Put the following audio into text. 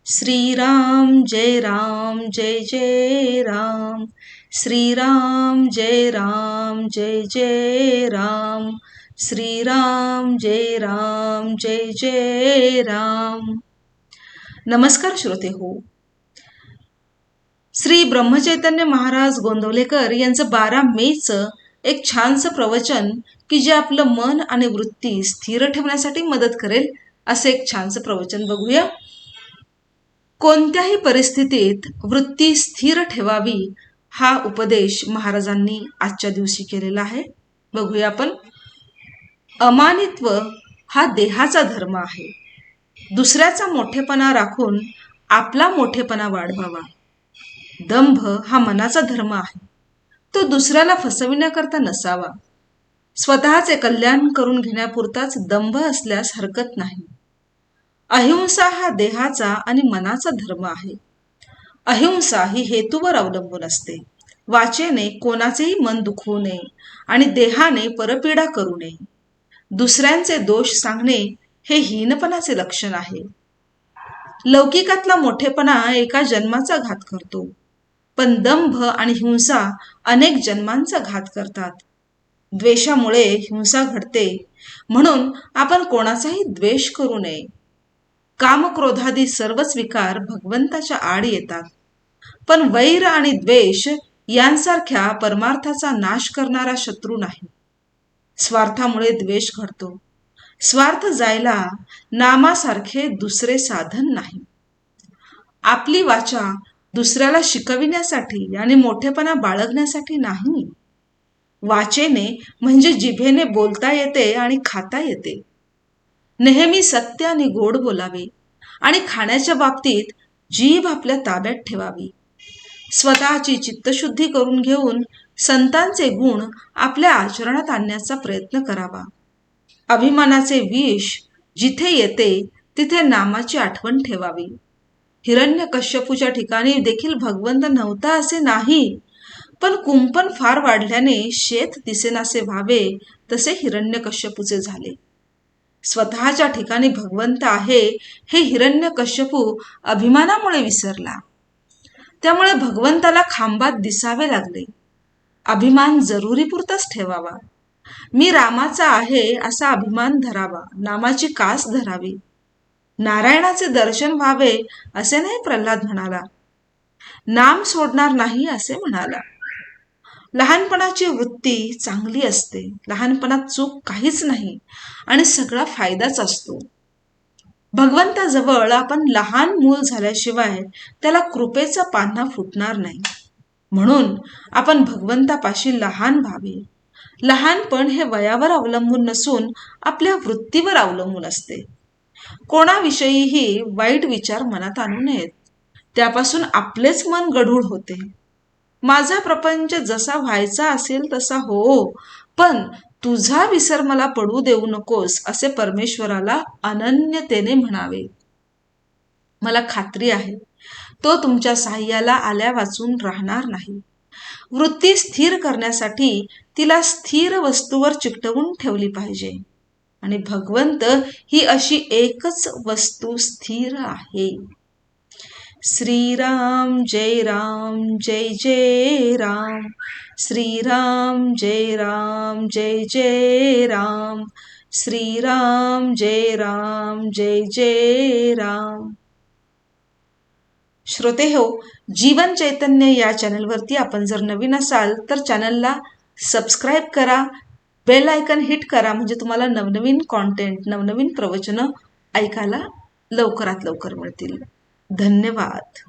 श्रीराम जय राम जय जय राम। श्रीराम जय राम जय जय राम। श्रीराम जय राम जय जय राम। नमस्कार श्रोते हो, श्री ब्रह्मचैतन्य महाराज गोंदवलेकर यांचं 12 मेचं एक छानसं प्रवचन की जे आपलं मन आणि वृत्ती स्थिर ठेवण्यासाठी मदत करेल असे एक छानसं प्रवचन बघूया। कोणत्याही परिस्थितीत वृत्ती स्थिर ठेवावी हा उपदेश महाराजांनी आजच्या दिवशी केलेला आहे। बघूया आपण। अमानित्व हा देहाचा धर्म आहे। दुसऱ्याचा मोठेपणा राखून आपला मोठेपणा वाढवावा। दंभ हा मनाचा धर्म आहे, तो दुसऱ्याला फसविण्याकरता नसावा। स्वतःचे कल्याण करून घेण्यापुरताच दंभ असल्यास हरकत नाही। अहिंसा हा देहाचा आणि मनाचा धर्म आहे। अहिंसा ही हेतूवर अवलंबून असते। वाचेने कोणाचेही मन दुखवू नये आणि देहाने परपीडा करू नये। दुसऱ्यांचे दोष सांगणे हे हीनपणाचे लक्षण आहे। लौकिकातला मोठेपणा एका जन्माचा घात करतो, पण दंभ आणि हिंसा अनेक जन्मांचा घात करतात। द्वेषामुळे हिंसा घडते, म्हणून आपण कोणाचाही द्वेष करू नये। कामक्रोधादी सर्वच विकार भगवंताच्या आड येतात, पण वैर आणि द्वेष यांसारख्या परमार्थाचा नाश करणारा शत्रू नाही। स्वार्थामुळे द्वेष घडतो। स्वार्थ जायला नामासारखे दुसरे साधन नाही। आपली वाचा दुसऱ्याला शिकविण्यासाठी आणि मोठेपणा बाळगण्यासाठी नाही। वाचेने म्हणजे जिभेने बोलता येते आणि खाता येते। नेहमी सत्य आणि गोड बोलावे आणि खाण्याच्या बाबतीत जीभ आपल्या ताब्यात ठेवावी। स्वतःची चित्तशुद्धी करून घेऊन संतांचे गुण आपल्या आचरणात आणण्याचा प्रयत्न करावा। अभिमानाचे विष जिथे येते तिथे नामाची आठवण ठेवावी। हिरण्यकश्यपूच्या ठिकाणी देखील भगवंत नव्हता असे नाही, पण कुंपण फार वाढल्याने शेत दिसेनासे व्हावे तसे हिरण्यकश्यपूचे झाले। स्वतःच्या ठिकाणी भगवंत आहे हे हिरण्यकश्यपू अभिमानामुळे विसरला, त्यामुळे भगवंताला खांबात दिसावे लागले। अभिमान जरुरीपुरताच ठेवावा। मी रामाचा आहे असा अभिमान धरावा, नामाची कास धरावी। नारायणाचे दर्शन व्हावे असे नाही प्रल्हाद म्हणाला, नाम सोडणार नाही असे म्हणाला। लहानपणाची वृत्ती चांगली असते। लहानपणात चूक काहीच नाही आणि सगळा फायदाच असतो। भगवंताजवळ आपण लहान मूल झाल्याशिवाय त्याला कृपेचा पान्हा फुटणार नाही, म्हणून आपण भगवंतापाशी लहान व्हावे। लहानपण हे वयावर अवलंबून नसून आपल्या वृत्तीवर अवलंबून असते। कोणाविषयीही वाईट विचार मनात आणू नयेत, त्यापासून आपलेच मन गढूळ होते। माझा प्रपंच जसा व्हायचा असेल तसा हो, पण तुझा विसर मला पडू देऊ नकोस असे परमेश्वराला अनन्यतेने म्हणावे। मला खात्री आहे तो तुमच्या साह्याला आल्या वाचून राहणार नाही। वृत्ती स्थिर करण्यासाठी तिला स्थिर वस्तूवर चिकटवून ठेवली पाहिजे, आणि भगवंत ही अशी एकच वस्तू स्थिर आहे। श्रीराम जय राम जय जय राम। श्रीराम जय राम जय जय राम। श्रीराम जय राम जय जय राम। श्रोते हो, जीवन चैतन्य या चॅनलवरती आपण जर नवीन असाल तर चॅनलला सबस्क्राईब करा, बेल आयकन हिट करा, म्हणजे तुम्हाला नवनवीन कॉन्टेंट, नवनवीन प्रवचनं ऐकायला लवकरात लवकर मिळतील। धन्यवाद।